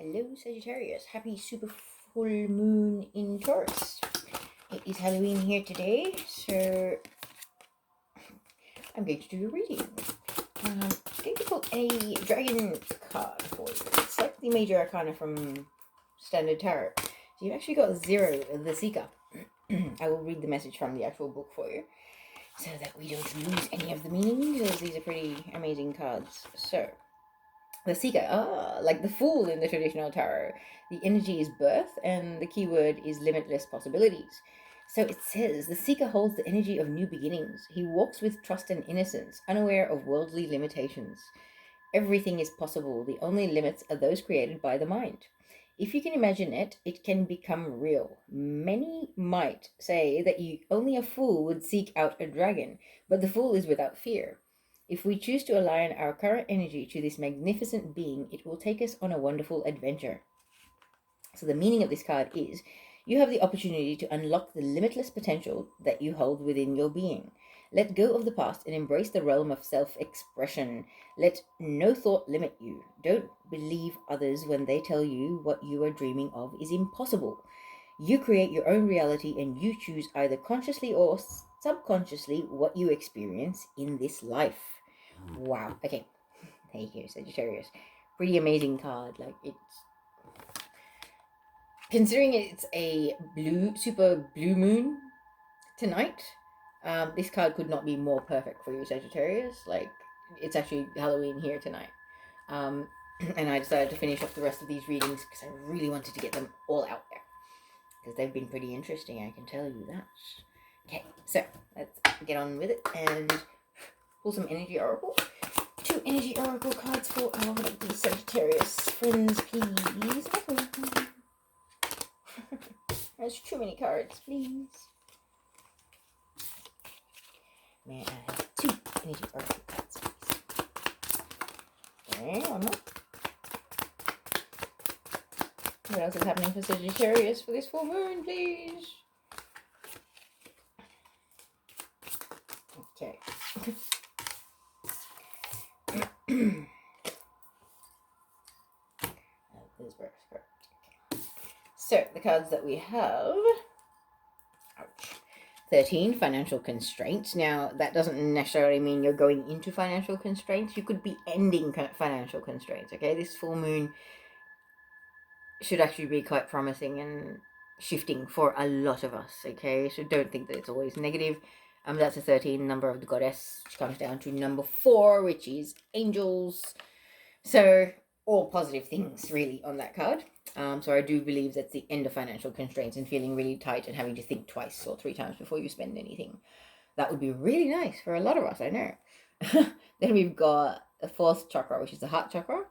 Hello Sagittarius, happy super full moon in Taurus. It is Halloween here today, so I'm going to do a reading. I'm going to pull a dragon card for you. It's like the major arcana from Standard Tarot. So you've actually got 0, the Seeker. I will read the message from the actual book for you, so that we don't lose any of the meanings, as these are pretty amazing cards. So, the Seeker, like the Fool in the traditional tarot, the energy is birth, and the keyword is limitless possibilities. So it says, the Seeker holds the energy of new beginnings. He walks with trust and innocence, unaware of worldly limitations. Everything is possible. The only limits are those created by the mind. If you can imagine it, it can become real. Many might say that only a fool would seek out a dragon, but the fool is without fear. If we choose to align our current energy to this magnificent being, it will take us on a wonderful adventure. So the meaning of this card is, you have the opportunity to unlock the limitless potential that you hold within your being. Let go of the past and embrace the realm of self-expression. Let no thought limit you. Don't believe others when they tell you what you are dreaming of is impossible. You create your own reality, and you choose either consciously or subconsciously what you experience in this life. Wow. Okay. There you go, Sagittarius. Pretty amazing card. Like, it's, considering it's a super blue moon tonight, this card could not be more perfect for you, Sagittarius. Like, it's actually Halloween here tonight. And I decided to finish off the rest of these readings because I really wanted to get them all out there, because they've been pretty interesting, I can tell you that. Okay, so let's get on with it and pull some energy oracle. 2 energy oracle cards for our Sagittarius friends, please. There's too many cards, please. May I have 2 energy oracle cards, please? Okay, one more. What else is happening for Sagittarius for this full moon, please? Okay. This works correct. So the cards that we have, ouch, 13, financial constraints. Now that doesn't necessarily mean you're going into financial constraints. You could be ending financial constraints. Okay, this full moon should actually be quite promising and shifting for a lot of us. Okay, so don't think that it's always negative. That's a 13, number of the goddess, which comes down to number 4, which is angels. So all positive things really on that card. So I do believe that's the end of financial constraints and feeling really tight and having to think twice or 3 times before you spend anything. That would be really nice for a lot of us, I know. Then we've got the 4th chakra, which is the heart chakra,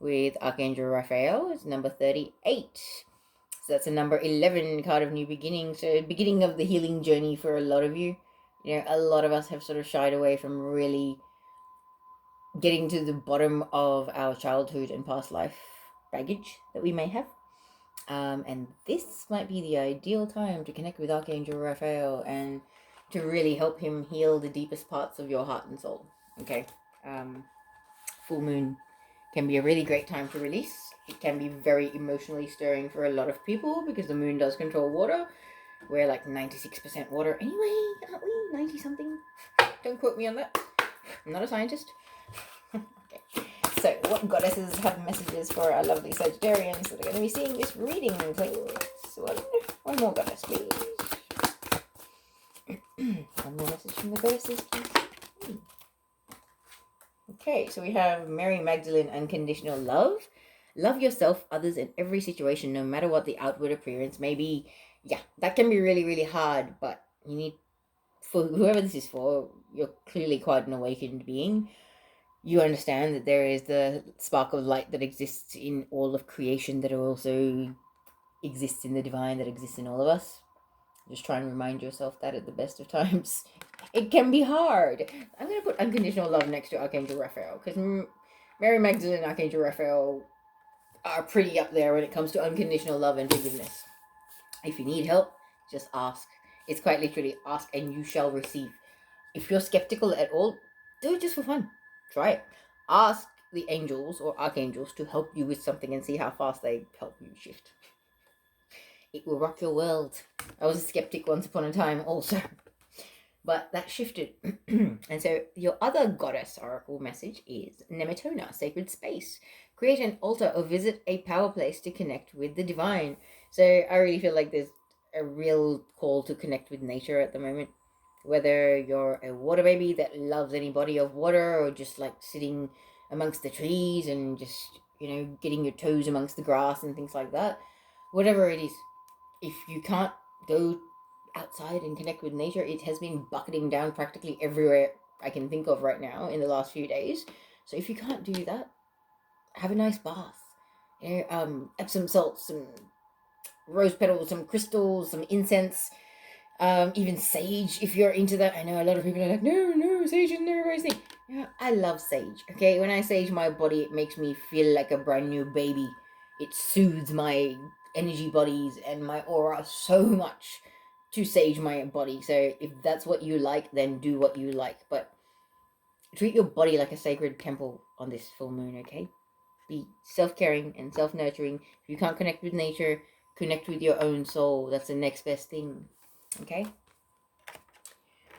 with Archangel Raphael. It's number 38. So that's a number 11 card of new beginning. So beginning of the healing journey for a lot of you. You know, a lot of us have sort of shied away from really getting to the bottom of our childhood and past life baggage that we may have. And this might be the ideal time to connect with Archangel Raphael and to really help him heal the deepest parts of your heart and soul. Okay. Full moon can be a really great time to release. It can be very emotionally stirring for a lot of people because the moon does control water. We're like 96% water anyway, aren't we? 90 something. Don't quote me on that. I'm not a scientist. Okay. So, what goddesses have messages for our lovely Sagittarians that are going to be seeing this reading, please? One more goddess, please. One more message from the goddesses, please. Okay, so we have Mary Magdalene, unconditional love. Love yourself, others, and every situation, no matter what the outward appearance may be. Yeah, that can be really, really hard, but you need, for whoever this is for, you're clearly quite an awakened being. You understand that there is the spark of light that exists in all of creation that also exists in the divine that exists in all of us. Just try and remind yourself that at the best of times. It can be hard. I'm going to put unconditional love next to Archangel Raphael, because Mary Magdalene and Archangel Raphael are pretty up there when it comes to unconditional love and forgiveness. If you need help, just ask. It's quite literally ask and you shall receive. If you're skeptical at all, do it just for fun. Try it. Ask the angels or archangels to help you with something and see how fast they help you shift. It will rock your world. I was a skeptic once upon a time also. But that shifted. And so your other goddess oracle message is Nemetona, sacred space. Create an altar or visit a power place to connect with the divine. So I really feel like there's a real call to connect with nature at the moment. Whether you're a water baby that loves any body of water, or just like sitting amongst the trees and just, getting your toes amongst the grass and things like that. Whatever it is, if you can't go outside and connect with nature, it has been bucketing down practically everywhere I can think of right now in the last few days. So if you can't do that, have a nice bath. Epsom salts, some rose petals, some crystals, some incense, even sage if you're into that. I know a lot of people are like, no, sage isn't everybody's thing. Yeah, I love sage. Okay, when I sage my body, it makes me feel like a brand new baby. It soothes my energy bodies and my aura so much to sage my body. So if that's what you like, then do what you like. But treat your body like a sacred temple on this full moon, okay? Be self-caring and self-nurturing. If you can't connect with nature, connect with your own soul. That's the next best thing, okay?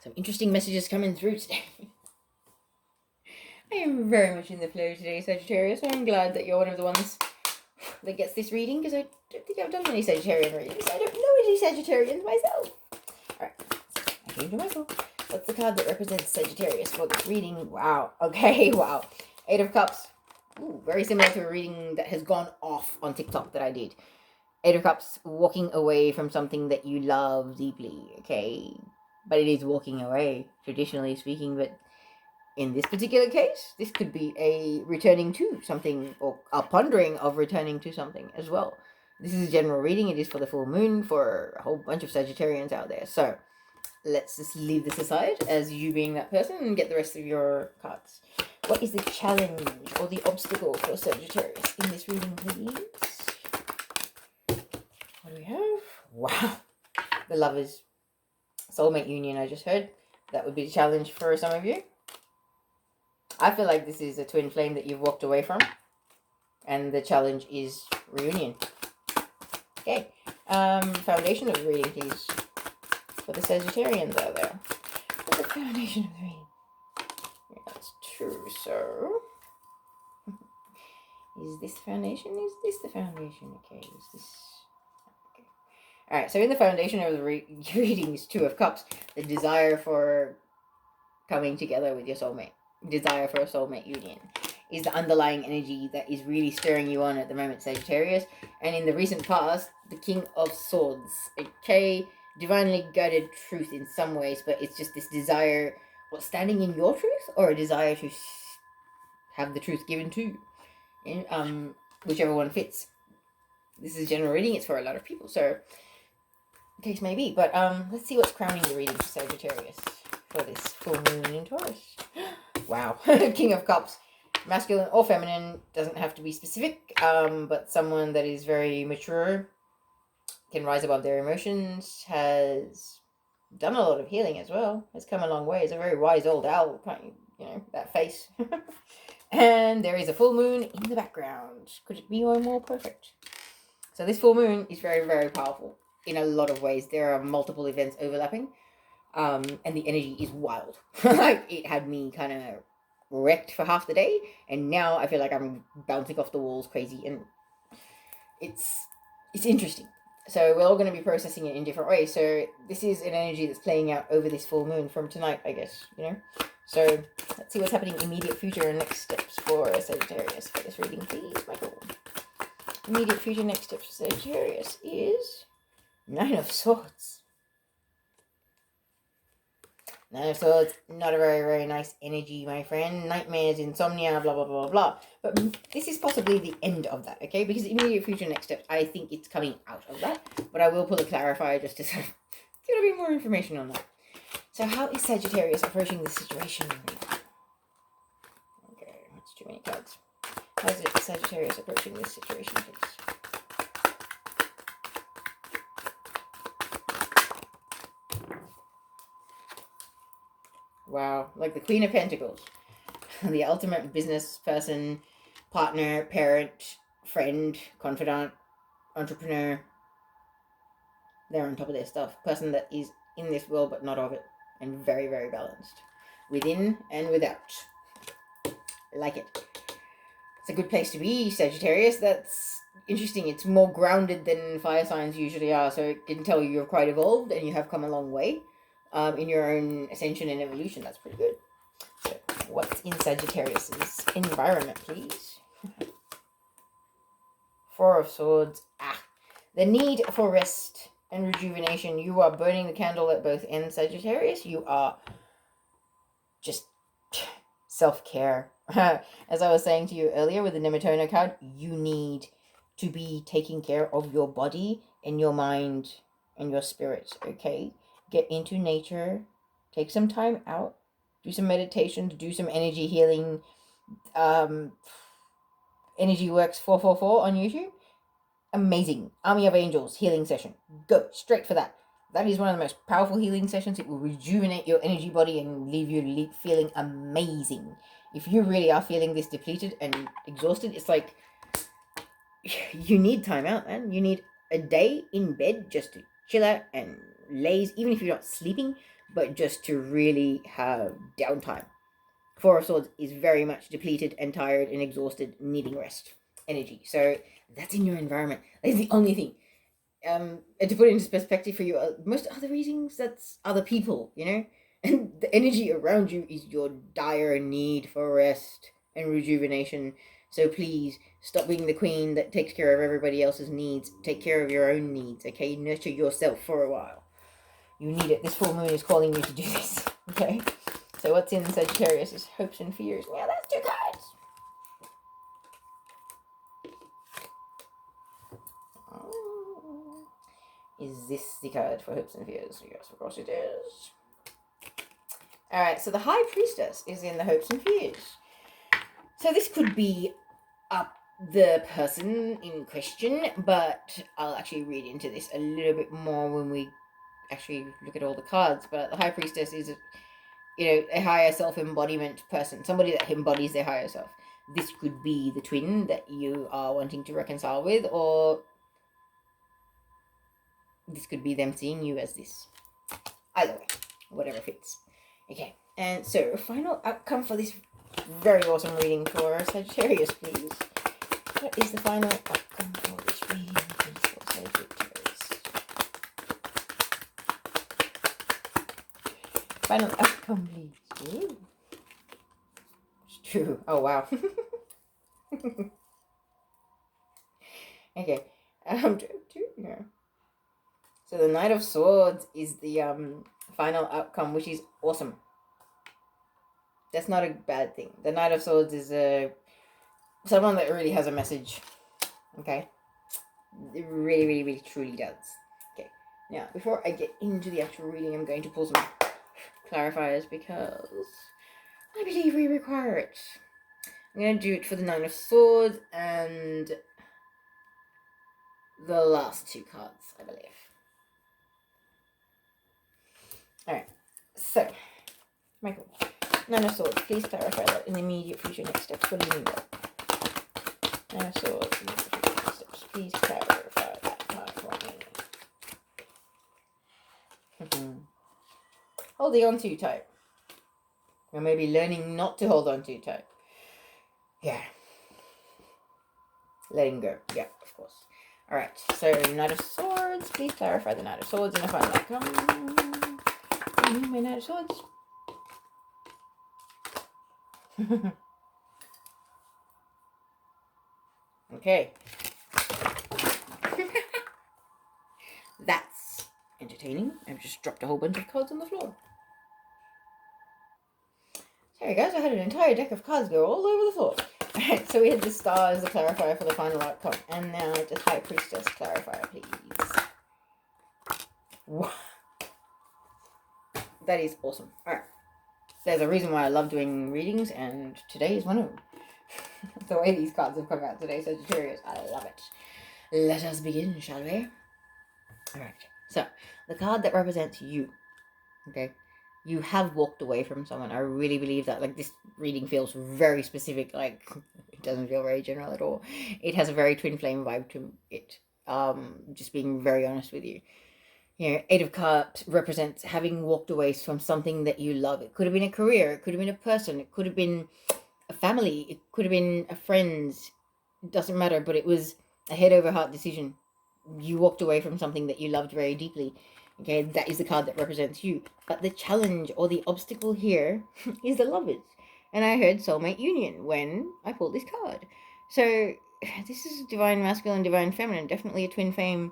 Some interesting messages coming through today. I am very much in the flow today, Sagittarius. I'm glad that you're one of the ones that gets this reading, because I don't think I've done many Sagittarian readings. I don't know any Sagittarians myself. Alright, I came to myself. What's the card that represents Sagittarius for this reading? Wow. Okay, wow. 8 of Cups. Ooh, very similar to a reading that has gone off on TikTok that I did. 8 of Cups, walking away from something that you love deeply, okay? But it is walking away, traditionally speaking, but in this particular case, this could be a returning to something, or a pondering of returning to something as well. This is a general reading. It is for the full moon for a whole bunch of Sagittarians out there. So let's just leave this aside as you being that person and get the rest of your cards. What is the challenge or the obstacle for Sagittarius in this reading, please? What do we have? Wow. The Lovers. Soulmate union, I just heard. That would be the challenge for some of you. I feel like this is a twin flame that you've walked away from. And the challenge is reunion. Okay. Foundation of the reading, please. For the Sagittarians out there. What's the foundation of the reading? Yeah, that's true. So, is this the foundation? Is this the foundation? Okay, is this... Okay. Alright, so in the foundation of the reading is 2 of Cups. The desire for coming together with your soulmate. Desire for a soulmate union is the underlying energy that is really stirring you on at the moment, Sagittarius. And in the recent past, the King of Swords. Okay, divinely guided truth in some ways, but it's just this desire, standing in your truth, or a desire to have the truth given to you. Whichever one fits. This is general reading. It's for a lot of people, so case may be. But let's see what's crowning the reading for Sagittarius for this full moon in Taurus. Wow. King of Cups. Masculine or feminine, doesn't have to be specific, but someone that is very mature, can rise above their emotions, has done a lot of healing as well, has come a long way, is a very wise old owl, that face. And there is a full moon in the background. Could it be more perfect? So this full moon is very, very powerful in a lot of ways. There are multiple events overlapping. And the energy is wild. Like, it had me kind of wrecked for half the day, and now I feel like I'm bouncing off the walls crazy, and it's interesting. So we're all going to be processing it in different ways. So this is an energy that's playing out over this full moon from tonight, I guess, So let's see what's happening immediate future and next steps for Sagittarius for this reading, please, Michael. Immediate future next steps for Sagittarius is 9 of Swords. 9 of Swords, not a very, very nice energy, my friend. Nightmares, insomnia, blah, blah, blah, blah. But this is possibly the end of that, okay? Because immediate future next steps, I think it's coming out of that. But I will pull a clarifier just to sort of get a bit more information on that. So how is Sagittarius approaching this situation? Okay, that's too many cards. How is Sagittarius approaching this situation, please? Wow, like the Queen of Pentacles. the ultimate business person, partner, parent, friend, confidant, entrepreneur. They're on top of their stuff. Person that is in this world but not of it. And very, very balanced. Within and without. Like it. It's a good place to be, Sagittarius. That's interesting. It's more grounded than fire signs usually are. So it can tell you you're quite evolved and you have come a long way in your own ascension and evolution. That's pretty good. So what's in Sagittarius's environment, please? Four of Swords. The need for rest and rejuvenation. You are burning the candle at both ends, Sagittarius. You are just self-care. As I was saying to you earlier with the Nematona card, you need to be taking care of your body and your mind and your spirit, okay? Get into nature. Take some time out. Do some meditation. Do some energy healing. Energy Works 444 on YouTube. Amazing. Army of Angels healing session. Go straight for that. That is one of the most powerful healing sessions. It will rejuvenate your energy body and leave you feeling amazing. If you really are feeling this depleted and exhausted, it's like you need time out, man. You need a day in bed just to chill out and laze, even if you're not sleeping, but just to really have downtime. Four of Swords is very much depleted and tired and exhausted, needing rest energy. So that's in your environment. That's the only thing. And to put it into perspective for you, most other readings, that's other people, you know? And the energy around you is your dire need for rest and rejuvenation. So please, stop being the queen that takes care of everybody else's needs. Take care of your own needs, okay? Nurture yourself for a while. You need it. This full moon is calling you to do this, okay? So what's in Sagittarius' hopes and fears? Yeah, that's 2 cards. Is this the card for hopes and fears? Yes, of course it is. Alright, so the High Priestess is in the hopes and fears. So this could be the person in question, but I'll actually read into this a little bit more when we actually look at all the cards. But the High Priestess is, a higher self-embodiment person, somebody that embodies their higher self. This could be the twin that you are wanting to reconcile with, or this could be them seeing you as this. Either way, whatever fits. Okay, and so final outcome for this very awesome reading for Sagittarius, please. What is the final outcome for this reading, please, for Sagittarius? Final outcome, please. Ooh. It's true. Oh, wow. Okay. Yeah. So the Knight of Swords is the final outcome, which is awesome. That's not a bad thing. The Knight of Swords is someone that really has a message. Okay? It really, really, really, truly does. Okay. Now, before I get into the actual reading, I'm going to pull some clarifiers because I believe we require it. I'm going to do it for the Nine of Swords and the last 2 cards, I believe. Alright, so, Michael, Nine of Swords, please clarify that in the immediate future next steps. What do you mean by that? Nine of Swords, immediate future next steps. Please clarify that part for me. Holding on too tight. Or maybe learning not to hold on too tight. Yeah. Letting go. Yeah, of course. Alright, so Knight of Swords, please clarify the Knight of Swords and the final outcome. My Knight of Swords. Okay. That's entertaining. I've just dropped a whole bunch of cards on the floor. Sorry guys, I had an entire deck of cards go all over the floor. Alright, so we had the Star as the clarifier for the final outcome. And now just High Priestess clarifier, please. What? That is awesome. Alright. There's a reason why I love doing readings, and today is one of them. The way these cards have come out today, Sagittarius, I love it. Let us begin, shall we? Alright, so, the card that represents you, okay? you have walked away from someone. I really believe that. Like, this reading feels very specific. Like, it doesn't feel very general at all. It has a very twin flame vibe to it. Just being very honest with you. You know, Eight of Cups represents having walked away from something that you love. It could have been a career, it could have been a person, it could have been a family, it could have been a friend. It doesn't matter, but it was a head over heart decision. You walked away from something that you loved very deeply. Okay, that is the card that represents you. But the challenge or the obstacle here is the Lovers. And I heard soulmate union when I pulled this card. So this is divine masculine, divine feminine, definitely a twin flame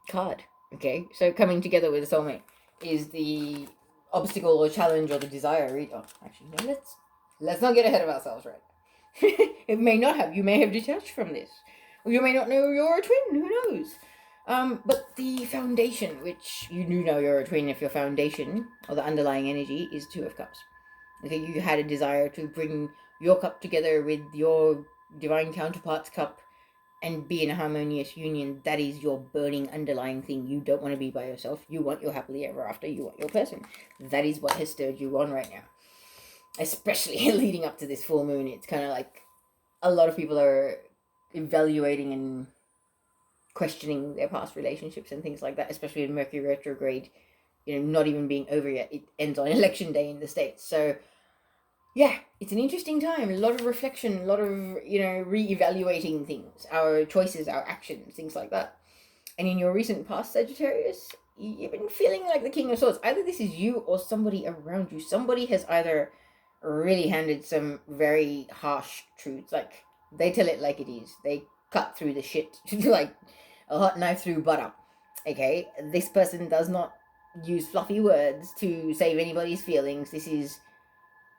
card. Okay, so coming together with a soulmate is the obstacle or challenge or the desire. Oh, actually, no, let's not get ahead of ourselves, right? It may not have. You may have detached from this, or you may not know you're a twin. Who knows? But the foundation, which you do know you're a twin if your foundation or the underlying energy is Two of Cups. Okay, you had a desire to bring your cup together with your divine counterpart's cup and be in a harmonious union. That is your burning underlying thing. You don't want to be by yourself. You want your happily ever after. You want your person. That is what has stirred you on right now. Especially leading up to this full moon. It's kind of like a lot of people are evaluating and questioning their past relationships and things like that, especially in Mercury retrograde, you know, not even being over yet. It ends on election day in the States. So yeah, it's an interesting time. A lot of reflection, a lot of, you know, re-evaluating things, our choices, our actions, things like that. And in your recent past, Sagittarius, you've been feeling like the King of Swords. Either this is you or somebody around you. Somebody has either really handed some very harsh truths. Like, they tell it like it is. They cut through the shit like a hot knife through butter. Okay, this person does not use fluffy words to save anybody's feelings.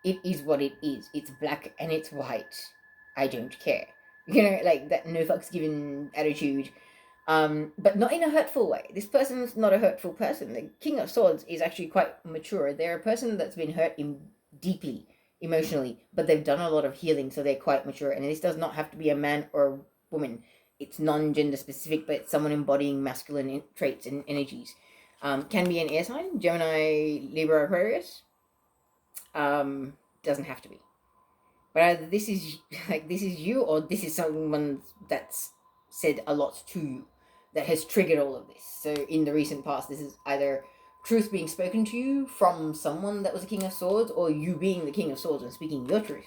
It is what it is. It's black and it's white. I don't care. You know, like that no fucks given attitude. But not in a hurtful way. This person's not a hurtful person. The King of Swords is actually quite mature. They're a person that's been hurt deeply, emotionally, but they've done a lot of healing, so they're quite mature. And this does not have to be a man or a woman. It's non-gender specific, but it's someone embodying masculine traits and energies. Can be an air sign, Gemini, Libra, Aquarius. Doesn't have to be. But either this is you, or this is someone that's said a lot to you that has triggered all of this. So in the recent past, this is either truth being spoken to you from someone that was a King of Swords, or you being the King of Swords and speaking your truth.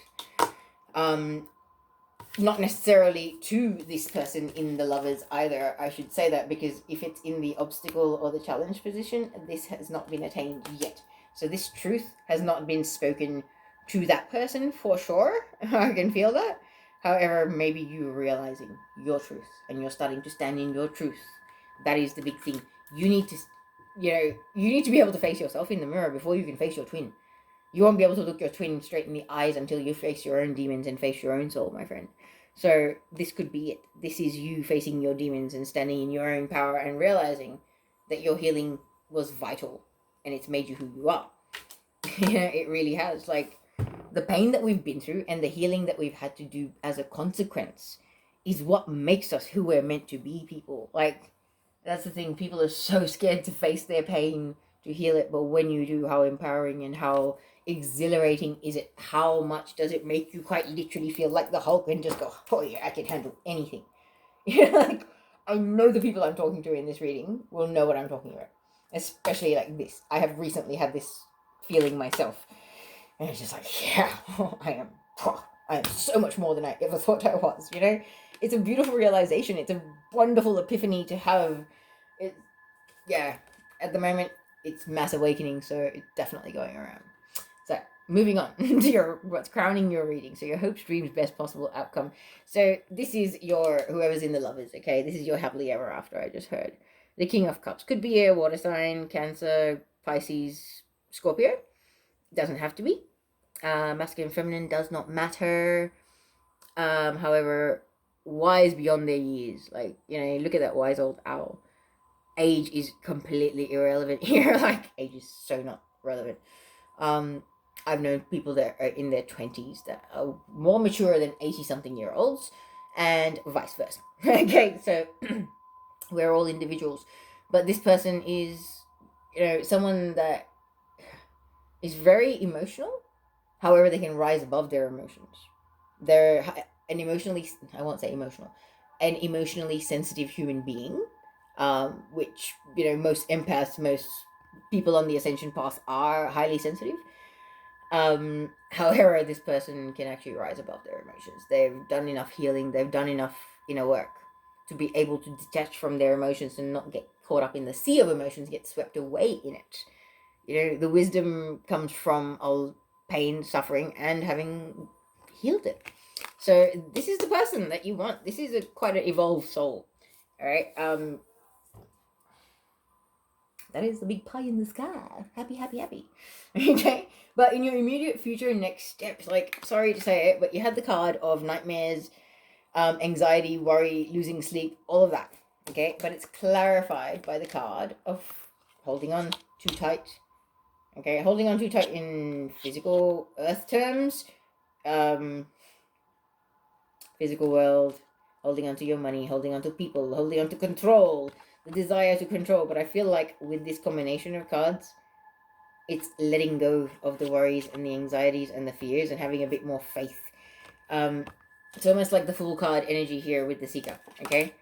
Not necessarily to this person in the Lovers either. I should say that, because if it's in the obstacle or the challenge position, this has not been attained yet. So this truth has not been spoken to that person for sure. I can feel that. However, maybe you're realizing your truth and you're starting to stand in your truth. That is the big thing. You need to, you need to be able to face yourself in the mirror before you can face your twin. You won't be able to look your twin straight in the eyes until you face your own demons and face your own soul, my friend. So this could be it. This is you facing your demons and standing in your own power and realizing that your healing was vital and it's made you who you are. It really has. Like, the pain that we've been through and the healing that we've had to do as a consequence is what makes us who we're meant to be, people. Like, that's the thing. People are so scared to face their pain, to heal it, but when you do, how empowering and how exhilarating is it? How much does it make you quite literally feel like the Hulk and just go, oh yeah, I can handle anything. Like, I know the people I'm talking to in this reading will know what I'm talking about. Especially like this. I have recently had this feeling myself. And it's just like, yeah, I am so much more than I ever thought I was, you know? It's a beautiful realization. It's a wonderful epiphany to have. Yeah, at the moment, it's mass awakening, so it's definitely going around. So, moving on to what's crowning your reading. So, your hopes, dreams, best possible outcome. So, this is your, whoever's in the Lovers, okay? This is your happily ever after, I just heard. The King of Cups. Could be a water sign, Cancer, Pisces, Scorpio. Doesn't have to be. Masculine, feminine does not matter. However, wise beyond their years. Like, look at that wise old owl. Age is completely irrelevant here. Like, age is so not relevant. I've known people that are in their 20s that are more mature than 80-something-year-olds, and vice versa. Okay, so we're all individuals. But this person is, someone that is very emotional. However, they can rise above their emotions. They're an emotionally, I won't say emotional, an emotionally sensitive human being, which, most empaths, most people on the ascension path are highly sensitive. However, this person can actually rise above their emotions. They've done enough healing, they've done enough inner work to be able to detach from their emotions and not get caught up in the sea of emotions, get swept away in it. The wisdom comes from all pain, suffering, and having healed it. So this is the person that you want. This is quite an evolved soul. All right. That is the big pie in the sky. Happy, happy, happy. Okay. But in your immediate future, next steps, sorry to say it, but you had the card of nightmares, anxiety, worry, losing sleep, all of that. Okay. But it's clarified by the card of holding on too tight. Okay. Holding on too tight in physical earth terms, physical world, holding on to your money, holding on to people, holding on to control, the desire to control. But I feel like with this combination of cards, it's letting go of the worries and the anxieties and the fears and having a bit more faith. It's almost like the Fool card energy here with the Seeker, okay?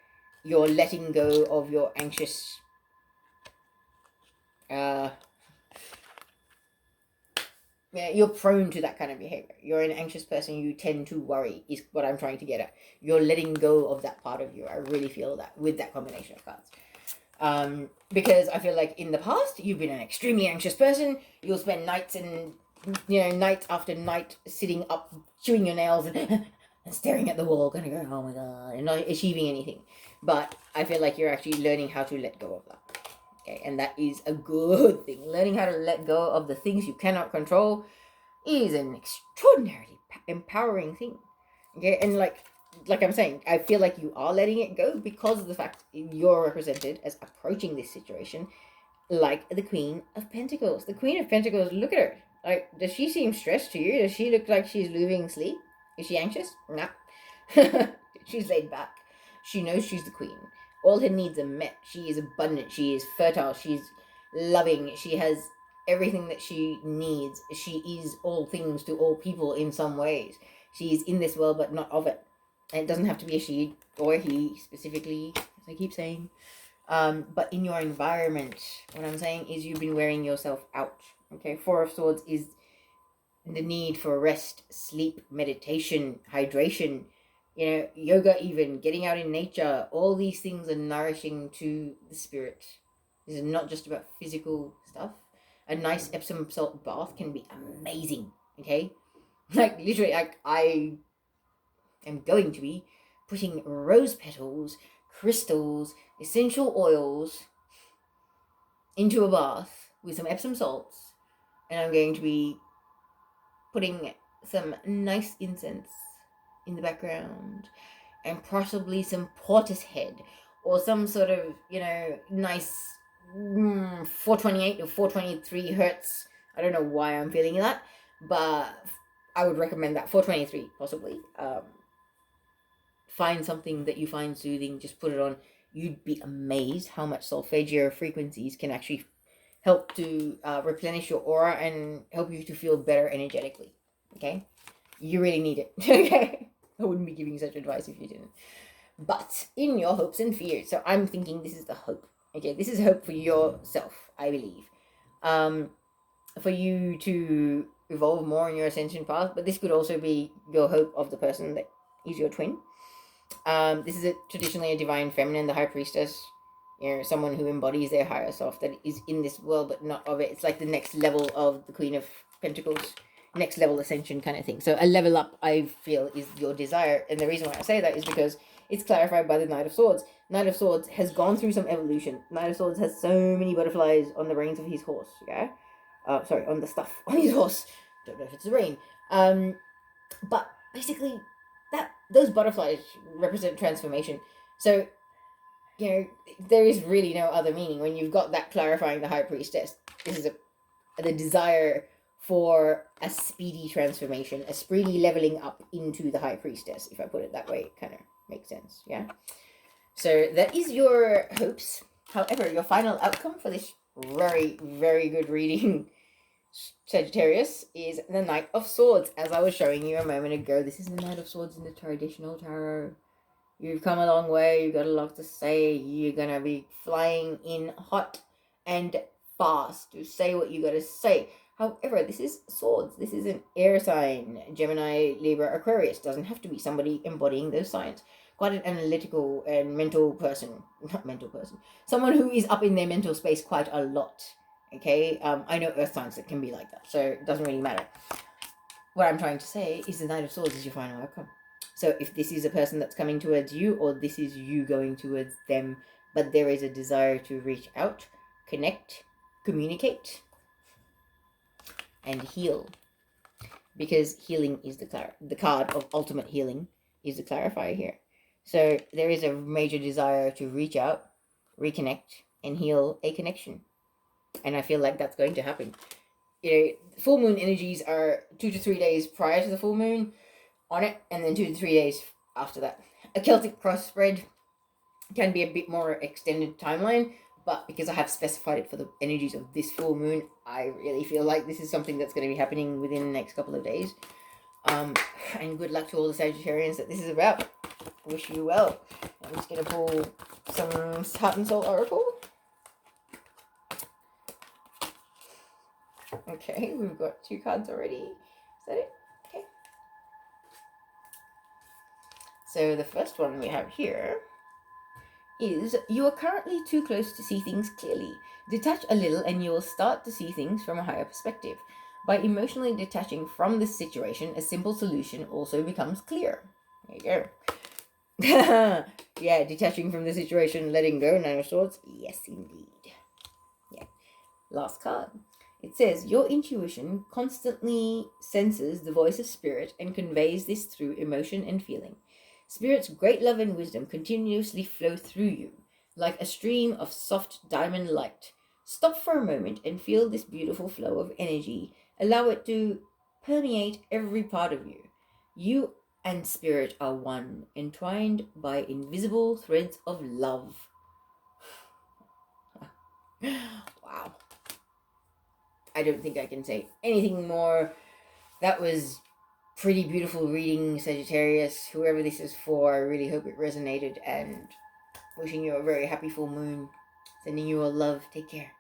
You're letting go of your anxious... you're prone to that kind of behavior. You're an anxious person. You tend to worry, is what I'm trying to get at. You're letting go of that part of you. I really feel that with that combination of cards. Because I feel like in the past, you've been an extremely anxious person. You'll spend nights and, night after night sitting up, chewing your nails and staring at the wall, kind of going, oh my God, and not achieving anything. But I feel like you're actually learning how to let go of that. Okay, and that is a good thing. Learning how to let go of the things you cannot control is an extraordinarily empowering thing. Okay, and like I'm saying, I feel like you are letting it go because of the fact you're represented as approaching this situation like the Queen of Pentacles. The Queen of Pentacles, look at her. Like, does she seem stressed to you? Does she look like she's losing sleep? Is she anxious? Nah. She's laid back. She knows she's the queen. All her needs are met. She is abundant. She is fertile. She's loving. She has everything that she needs. She is all things to all people in some ways. She is in this world, but not of it. And it doesn't have to be a she or a he specifically, as I keep saying. But in your environment, what I'm saying is you've been wearing yourself out. Okay, Four of Swords is the need for rest, sleep, meditation, hydration, yoga, even getting out in nature. All these things are nourishing to the spirit. This is not just about physical stuff. A nice Epsom salt bath can be amazing. Okay, like literally, I am going to be putting rose petals, crystals, essential oils into a bath with some Epsom salts, and I'm going to be putting some nice incense in the background and possibly some portishead or some sort of, nice 428 or 423 hertz. I don't know why I'm feeling that, but I would recommend that 423 possibly. Find something that you find soothing, just put it on. You'd be amazed how much solfeggio frequencies can actually help to replenish your aura and help you to feel better energetically. Okay, you really need it. Okay, I wouldn't be giving such advice if you didn't. But in your hopes and fears, so I'm thinking this is the hope. Okay, this is hope for yourself, I believe, for you to evolve more in your ascension path. But this could also be your hope of the person that is your twin. This is traditionally a divine feminine, the high priestess. Someone who embodies their higher self, that is in this world but not of it. It's like the next level of the Queen of Pentacles, next level ascension kind of thing. So a level up, I feel, is your desire. And the reason why I say that is because it's clarified by the Knight of Swords. Knight of Swords has gone through some evolution. Knight of Swords has so many butterflies on the reins of his horse, okay? Sorry, on the stuff on his horse. Don't know if it's the rain. But basically, those butterflies represent transformation. So, there is really no other meaning when you've got that clarifying the high priestess. This is the desire for a speedy transformation, a speedy leveling up into the high priestess. If I put it that way, it kind of makes sense. Yeah. So that is your hopes. However, your final outcome for this very, very good reading Sagittarius, is the Knight of Swords. As I was showing you a moment ago, this is the Knight of Swords in the traditional tarot. You've come a long way, you've got a lot to say, you're going to be flying in hot and fast to say what you got to say. However, this is swords. This is an air sign. Gemini, Libra, Aquarius. Doesn't have to be somebody embodying those signs. Quite an analytical and mental person. Not mental person. Someone who is up in their mental space quite a lot. Okay? I know earth signs that can be like that, so it doesn't really matter. What I'm trying to say is the Knight of Swords is your final outcome. So if this is a person that's coming towards you, or this is you going towards them, but there is a desire to reach out, connect, communicate, and heal. Because healing is the card of ultimate healing is the clarifier here. So there is a major desire to reach out, reconnect, and heal a connection. And I feel like that's going to happen. Full moon energies are 2 to 3 days prior to the full moon on it, and then 2 to 3 days after that. A Celtic cross spread can be a bit more extended timeline, but because I have specified it for the energies of this full moon, I really feel like this is something that's going to be happening within the next couple of days. And good luck to all the Sagittarians that this is about. Wish you well. I'm just going to pull some Heart and Soul Oracle. Okay, we've got 2 cards already. Is that it? Okay. So the first one we have here is, you are currently too close to see things clearly. Detach a little and you will start to see things from a higher perspective. By emotionally detaching from this situation, a simple solution also becomes clear. There you go. Yeah, detaching from the situation, letting go, Nine of Swords. Yes, indeed. Yeah. Last card. It says, your intuition constantly senses the voice of spirit and conveys this through emotion and feeling. Spirit's great love and wisdom continuously flow through you, like a stream of soft diamond light. Stop for a moment and feel this beautiful flow of energy. Allow it to permeate every part of you. You and spirit are one, entwined by invisible threads of love. Wow. I don't think I can say anything more. That was pretty beautiful reading, Sagittarius. Whoever this is for, I really hope it resonated, and wishing you a very happy full moon. Sending you all love. Take care.